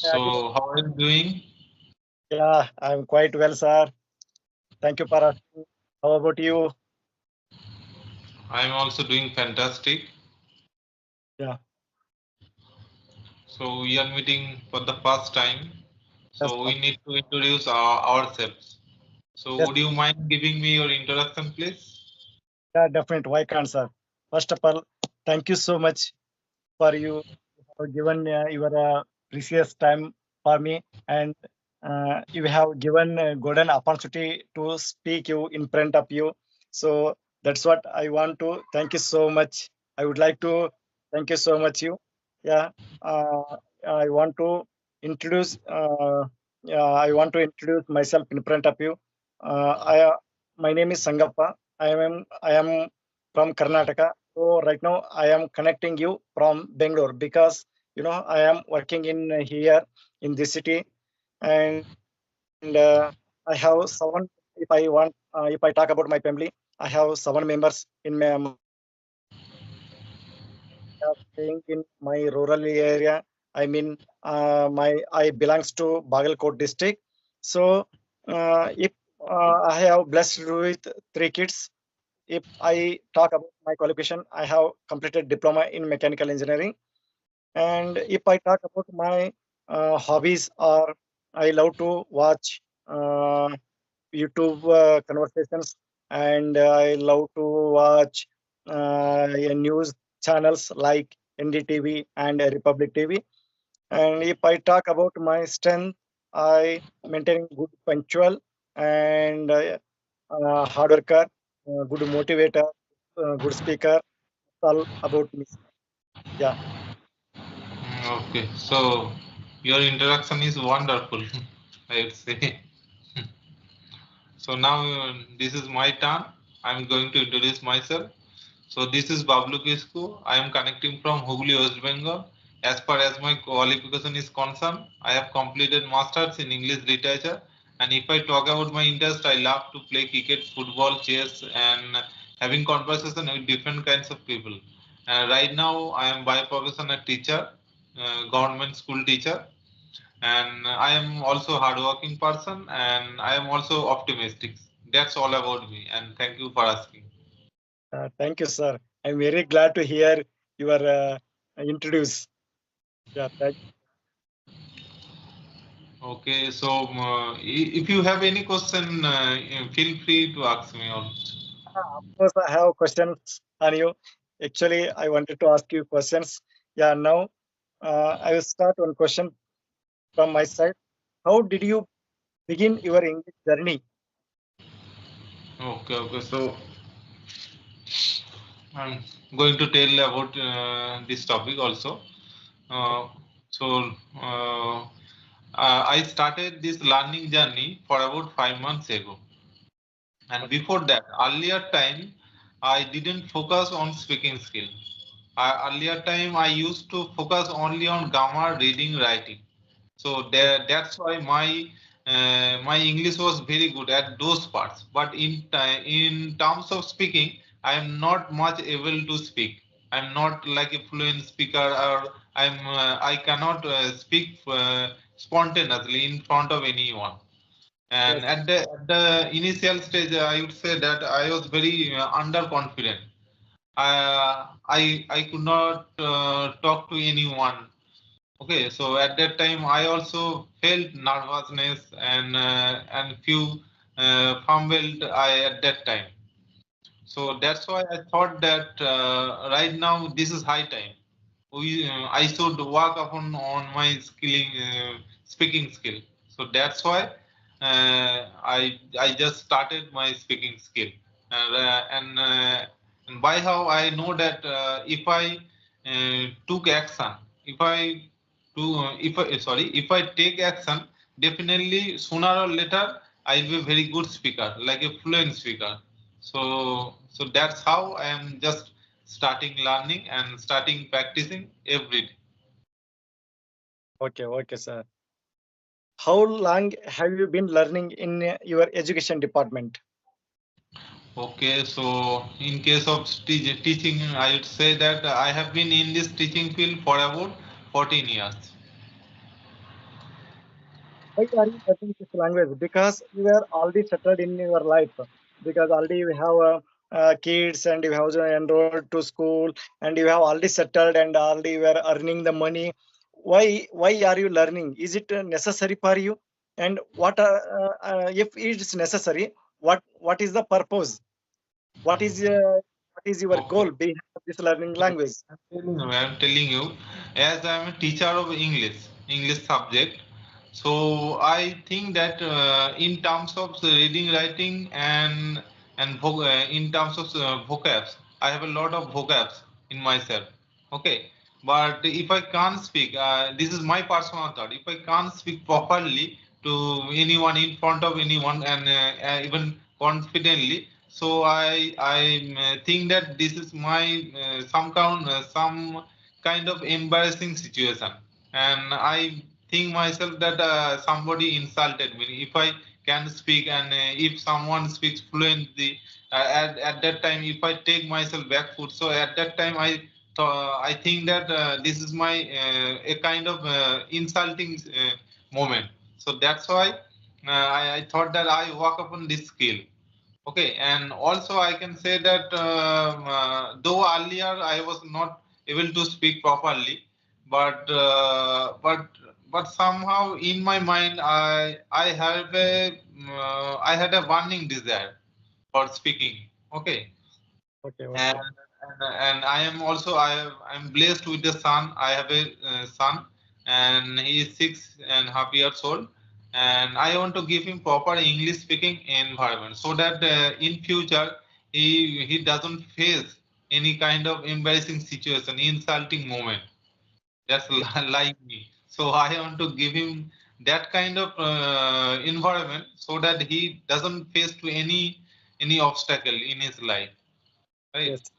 Yeah, So, how are you doing? yeah, I'm quite well, sir. Thank you for asking. How about you? I'm also doing fantastic. Yeah, So, we are meeting for the first time. yes, So, we need to introduce ourselves. So, yes, would you mind giving me your introduction, please? yeah, definitely. Why can't, sir? First of all, thank you so much for you for given your precious time for me, and you have given golden opportunity to speak you in front of you. So that's what I want to. Thank you so much. I would like to thank you so much. You, yeah. I want to introduce. Yeah, I want to introduce myself in front of you. My name is Sangappa. I am from Karnataka. So right now I am connecting you from Bangalore because I am working in here in this city, and I have seven. If I talk about my family, I have seven members in my family. They are staying in my rural area. I mean, I belongs to Bagalkot district. So if I have blessed with three kids, if I talk about my qualification, I have completed diploma in mechanical engineering. And if I talk about my hobbies, are I love to watch YouTube conversations, and I love to watch news channels like NDTV and Republic TV. And if I talk about my strength, I maintain good punctual and hard worker, good motivator, good speaker. All about me. Yeah, Okay, so your introduction is wonderful, I would say. So, now this is my turn. I'm going to introduce myself. So this is Bablu Kisku. I am connecting from Hooghly, West Bengal. As far as my qualification is concerned, I have completed masters in English literature. And if I talk about my interest, I love to play cricket, football, chess, and having conversation with different kinds of people. Right now, I am by profession a teacher, government school teacher, and I am also hardworking person, and I am also optimistic. That's all about me. And thank you for asking. thank you, sir. I'm very glad to hear your introduce. Yeah, Okay, so if you have any question, feel free to ask me. of course, I have questions on you. Actually, I wanted to ask you questions. Yeah, now I will start one question from my side. How did you begin your English journey? Okay, okay. So I'm going to tell about this topic also. Okay. Uh, so uh, I started this learning journey for about 5 months ago. And Okay. before that, earlier time, I didn't focus on speaking skill. Earlier time, I used to focus only on grammar, reading, writing. So that's why my English was very good at those parts. But in terms of speaking, I am not much able to speak. I'm not like a fluent speaker, or I cannot speak spontaneously in front of anyone. And Yes. at the initial stage, I would say that I was very underconfident. I could not talk to anyone. Okay, so at that time I also felt nervousness and few fumbled I at that time. So that's why I thought that right now this is high time. I should work upon on my skilling speaking skill. So that's why I just started my speaking skill, and by how I know that if I took action, if I if I sorry if I take action, definitely sooner or later I'll be a very good speaker, like a fluent speaker. So that's how I am just starting learning and starting practicing every day. Okay. Okay, sir. How long have you been learning in your education department? Okay, so in case of teaching, I would say that I have been in this teaching field for about 14 years. why are you learning this language? Because you are already settled in your life. Because already you have kids and you have enrolled to school and you have already settled and already you are earning the money. Why are you learning? Is it necessary for you? And what if it's necessary? What is the purpose? What is what is your Okay. goal behind this learning language? I'm telling you, as I'm a teacher of English subject, so I think that in terms of reading, writing, and in terms of vocabs, I have a lot of vocabs in myself. Okay, but if I can't speak, this is my personal thought. If I can't speak properly to anyone in front of anyone and even confidently, so I think that this is my some kind of embarrassing situation, and I think myself that somebody insulted me if I can speak, and if someone speaks fluently at that time, if I take myself back foot, so at that time I think that this is my a kind of insulting moment. So that's why I thought that I work upon this skill. Okay, and also I can say that though earlier I was not able to speak properly, but somehow in my mind I had a burning desire for speaking. Okay, Okay, and okay. and I am also I'm blessed with a son. I have a son, and he is 6.5 years old, and I want to give him proper English speaking environment so that in future he doesn't face any kind of embarrassing situation, insulting moment. That's like me. So I want to give him that kind of environment so that he doesn't face to any obstacle in his life, right? Yes.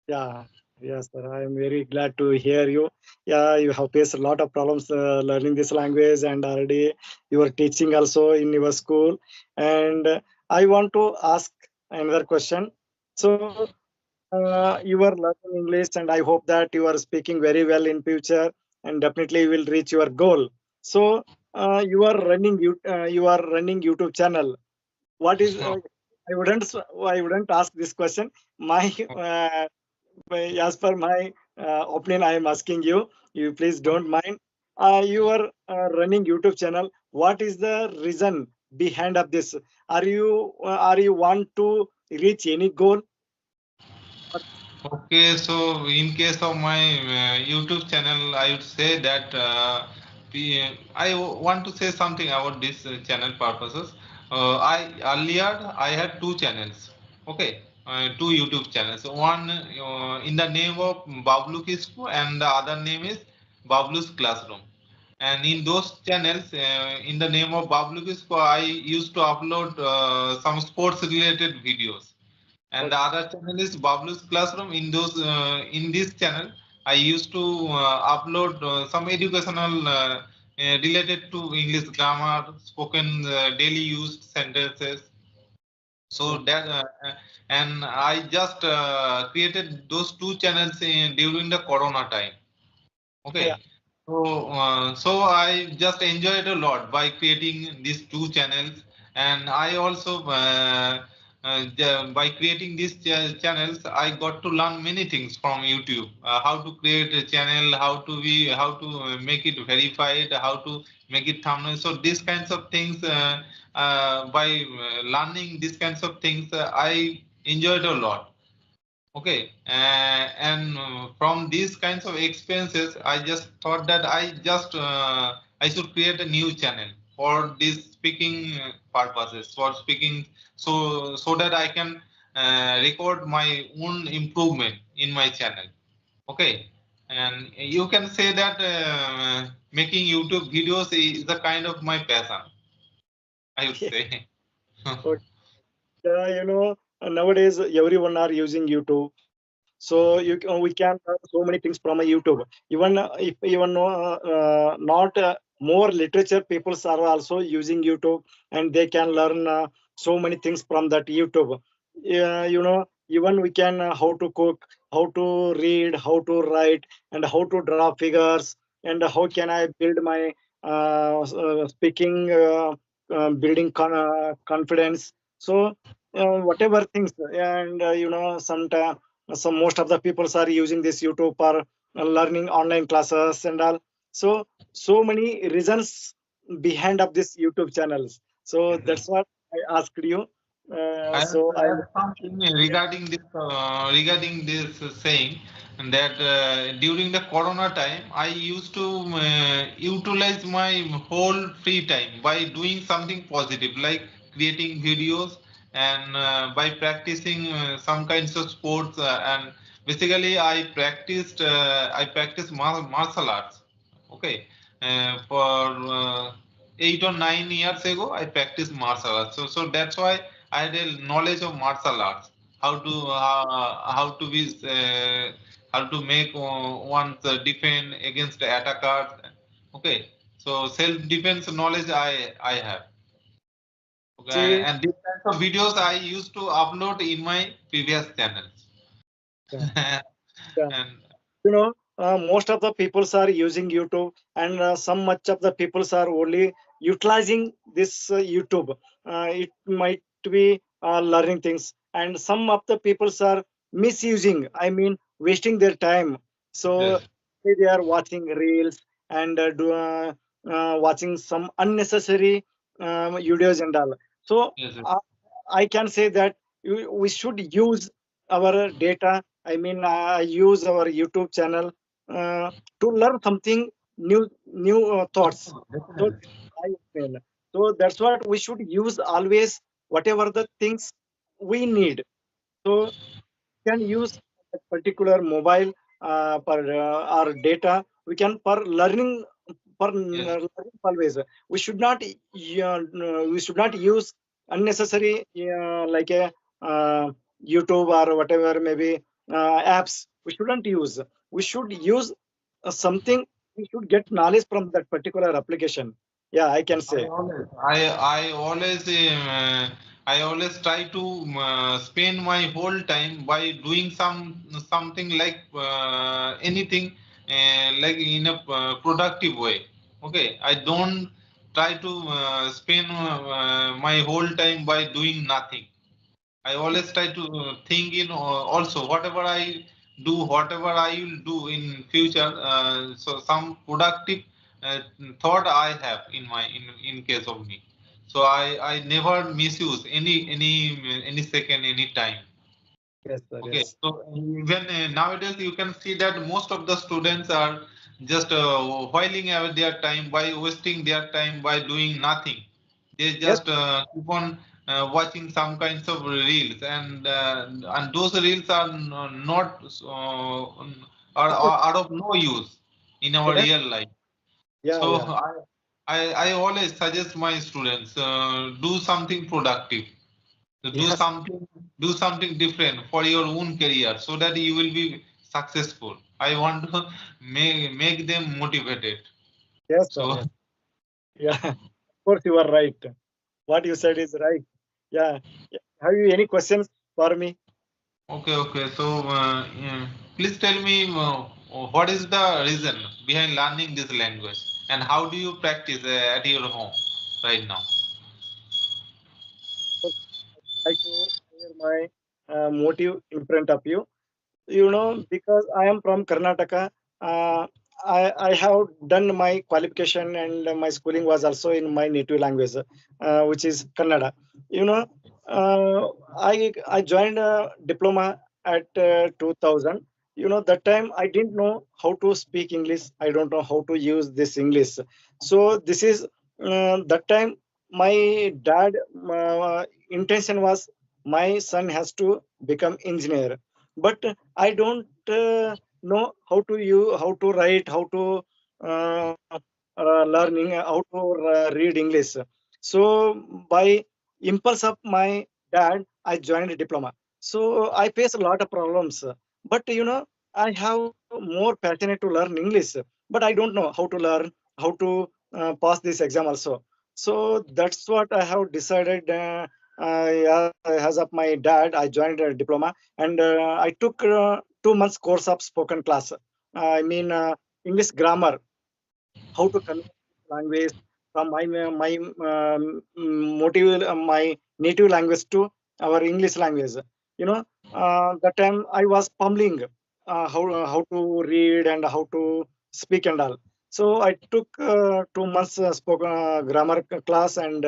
Yeah, yes, sir. I am very glad to hear you. Yeah, you have faced a lot of problems learning this language, and already you are teaching also in your school. And I want to ask another question. So, you are learning English, and I hope that you are speaking very well in future, and definitely you will reach your goal. So, you are running YouTube channel. What is I wouldn't ask this question. My as per my opinion, I am asking you. You please don't mind. You are running YouTube channel. What is the reason behind of this? Are you want to reach any goal? Okay, so in case of my YouTube channel, I would say that want to say something about this channel purposes. I earlier I had two channels. Okay, two YouTube channels. One in the name of Bablu Kisku, and the other name is Bablu's Classroom. And in those channels, in the name of Bablu Kisku, I used to upload some sports related videos, and the Okay, other channel is Bablu's Classroom. In this channel, I used to upload some educational related to English grammar, spoken daily used sentences. So okay. that and I just created those two channels during the Corona time. Yeah, Okay. So I just enjoyed a lot by creating these two channels, and I also by creating these channels, I got to learn many things from YouTube. How to create a channel, how to make it verified, how to make it thumbnail. So these kinds of things, by learning these kinds of things, I enjoyed a lot. Okay, and from these kinds of experiences, I just thought that I should create a new channel for these speaking purposes, for speaking, so that I can record my own improvement in my channel. Okay, and you can say that making YouTube videos is a kind of my passion, I would yeah. say. Okay. Nowadays everyone are using YouTube. So we can learn so many things from a YouTube. Even if even not more literature people are also using YouTube, and they can learn so many things from that YouTube. Even we can how to cook, how to read, how to write, and how to draw figures, and how can I build my speaking, building confidence. So whatever things, and sometimes some most of the people are using this YouTube for learning online classes and all. So so many reasons behind of this YouTube channels. So Yes, yes. that's what I asked you. I have So to I add something regarding this saying that during the Corona time, I used to utilize my whole free time by doing something positive, like creating videos and by practicing some kinds of sports. And basically, I practiced martial arts. Okay, for 8 or 9 years ago, I practiced martial arts. So that's why I had a knowledge of martial arts, how to be how to make one's defend against attackers. Okay, so self defense knowledge I have. Okay, see. and these kinds of videos I used to upload in my previous channels. Yeah, yeah. And Most of the peoples are using YouTube, and some much of the peoples are only utilizing this YouTube. It might be learning things, and some of the peoples are misusing, I mean wasting their time. So yes, they are watching reels and watching some unnecessary videos and all. So yes, yes, uh, I can say that we should use our data. I mean, I use our YouTube channel to learn something new thoughts. So definitely. I feel. So that's what we should use always. Whatever the things we need. So can use a particular mobile for our data. We can for learning for Yes. learning always. We should not we should not use unnecessary like a YouTube or whatever maybe apps. We shouldn't use. We should use something. We should get knowledge from that particular application. Yeah, I can I say. always, I, I always, I always try to spend my whole time by doing something like anything, like in a productive way. Okay, I don't try to spend my whole time by doing nothing. I always try to think in also whatever I do, whatever I will do in future. So some productive uh, thought I have in my in case of me. So I never misuse any second, any time. Yes, sir. Okay, Yes. so even nowadays you can see that most of the students are just whiling away their time by wasting their time by doing nothing. They Yes. just keep on watching some kinds of reels, and those reels are not are of no use in our Yes. real life. Yeah. So Yeah. I always suggest my students do something productive, to Yes. do something different for your own career so that you will be successful. I want to make them motivated. Yes, sir. So Yes. Yeah. Of course, you are right. What you said is right. Yeah. Yeah. Have you any questions for me? okay. So please tell me what is the reason behind learning this language and how do you practice at your home right now? So, I like to share my motive in front of you. Because I am from Karnataka. uh, I have done my qualification, and my schooling was also in my native language, which is Kannada. you know uh, I joined a diploma at 2000. That time I didn't know how to speak English. I don't know how to use this English. So this is that time my dad intention was my son has to become engineer. But I don't know how to write, how to uh, learning, how to read English. So by impulse of my dad, I joined a diploma. So I face a lot of problems. But I have more passionate to learn English, but I don't know how to learn, how to pass this exam also. So that's what I have decided. As of my dad, I joined a diploma, and I took 2 months course of spoken class. I mean English grammar, how to communicate language from my motive my native language to our English language. You know, that time I was fumbling how to read and how to speak and all. So I took 2 months spoken grammar class, and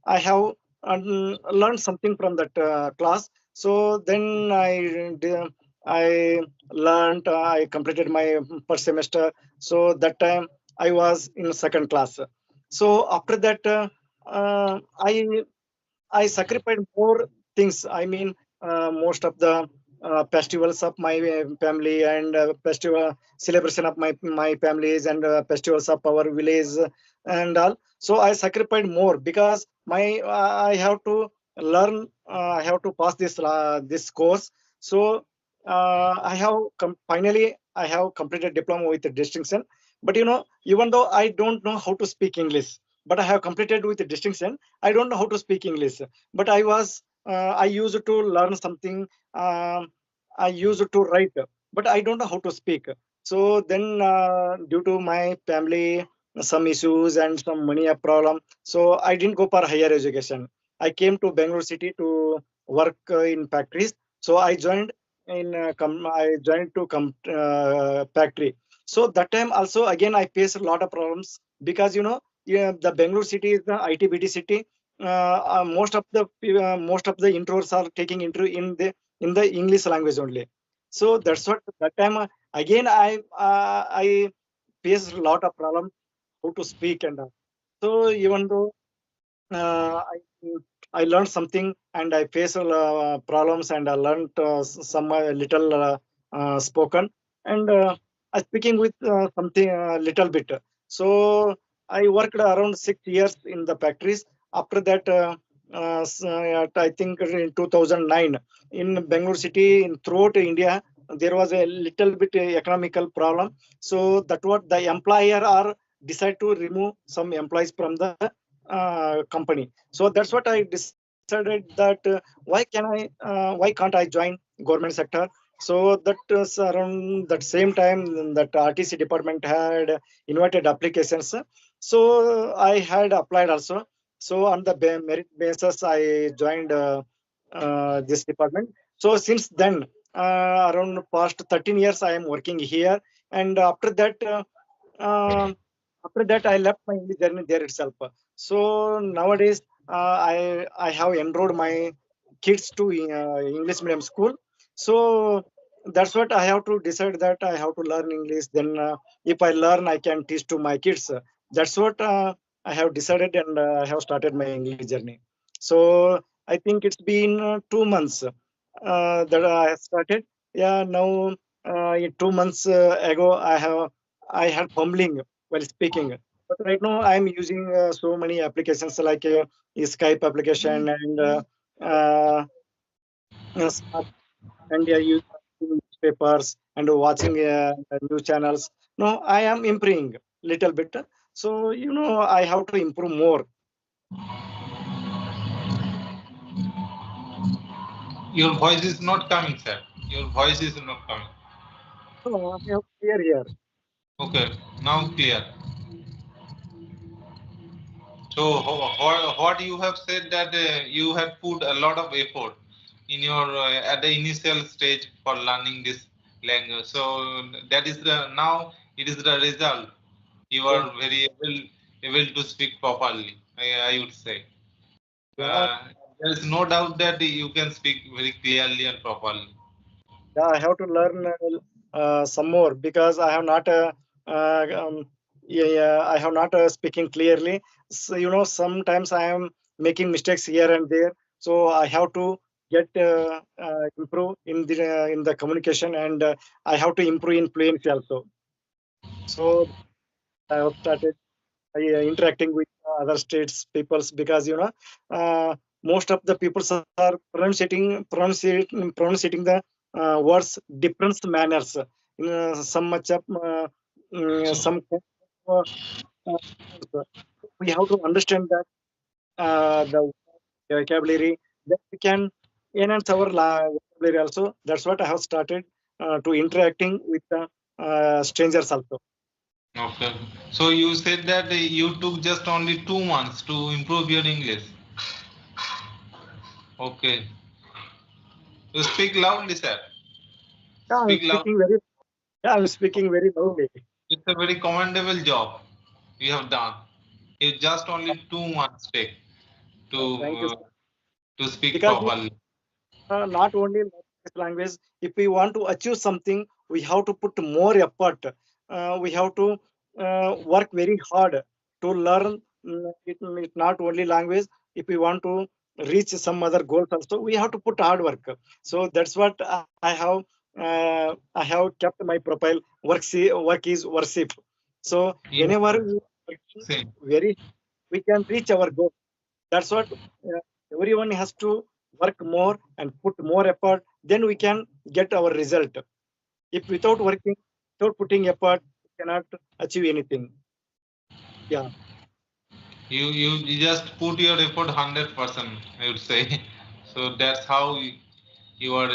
I have learned something from that class. So then I learned. I completed my first semester. So that time I was in second class. So after that, I sacrificed more things. I mean, most of the festivals of my family, and festival celebration of my families, and festivals of our village and all. So I sacrificed more because I have to learn. I have to pass this course. So finally I have completed diploma with a distinction. But even though I don't know how to speak English, but I have completed with a distinction. I don't know how to speak English, but I used to learn something. Um, I used to write, but I don't know how to speak. So then, due to my family some issues and some money problem, so I didn't go for higher education. I came to Bangalore city to work in factories. So I joined to factory. So that time also again I faced a lot of problems because yeah, the Bangalore city is the ITBT city. Most of the intros are taking intro in the English language only. So that's what that time again I faced a lot of problems how to speak and all. So even though uh, I I learned something, and I faced problems, and I learned some little spoken, and I speaking with something little bit. So I worked around 6 years in the factories. After that, I think in 2009 in Bangalore city, in throughout India, there was a little bit economical problem. So that what the employer are decide to remove some employees from the company. So that's what I decided that why can't I join government sector? So that was around that same time that RTC department had invited applications. So I had applied also. So on the merit basis, I joined this department. So since then, around past 13 years, I am working here. And uh, after that, I left my English journey there itself. So nowadays, I have enrolled my kids to English medium school. So that's what I have to decide, that I have to learn English. Then if I learn, I can teach to my kids. That's what I have decided, and I have started my English journey. So I think it's been 2 months that I have started. Yeah, now in 2 months ago, I had fumbling while speaking. But right now, I'm using so many applications like Skype application and smart, and I use newspapers and watching news channels. No, I am improving little bit. So I have to improve more. Your voice is not coming, sir. Your voice is not coming. So I have clear here. Okay, now clear. So, what you have said that you have put a lot of effort in your at the initial stage for learning this language. So that is the now it is the result. You Yeah, are very able to speak properly. I would say. yeah, There is no doubt that you can speak very clearly and properly. yeah. I have to learn some more because I have not. Yeah, yeah, I have not speaking clearly. So sometimes I am making mistakes here and there. So I have to get improve in the communication, and I have to improve in fluency also. So I have started interacting with other states peoples, because most of the peoples are pronouncing the words different manners. Some much of some uh, we have to understand that the vocabulary, that we can enhance our vocabulary also. That's what I have started to interacting with strangers also. Okay. So you said that you took just only 2 months to improve your English. Okay. You speak loudly, sir. Yeah, I'm Speak loud. speaking very. Yeah, I'm speaking very loudly. It's a very commendable job you have done. You just only 2 months take to Thank you, uh, sir. to speak Because properly. not only language, language, if we want to achieve something, we have to put more effort. We have to work very hard to learn. It not only language. If we want to reach some other goals also, we have to put hard work. So that's what I have kept my profile. Work is worship. So Yes, whenever sir. we working Same. very, we can reach our goal. That's what everyone has to work more and put more effort, then we can get our result. If without working, without putting effort, we cannot achieve anything. Yeah, You just put your effort 100%. I would say. So that's how you are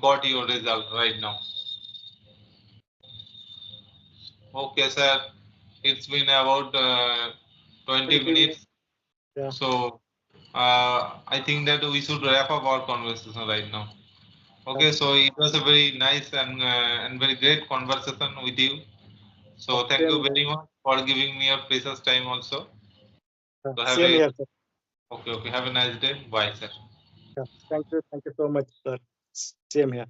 got your result right now. Okay, sir. It's been about 20 20 minutes. minutes. Yeah, So I think that we should wrap up our conversation right now. yeah, Okay, so it was a very nice and very great conversation with you. So thank same you here. very much for giving me your precious time also. So have Same a here, sir. okay. Have a nice day. Bye, sir. Yeah. Thank you so much, sir. Same here.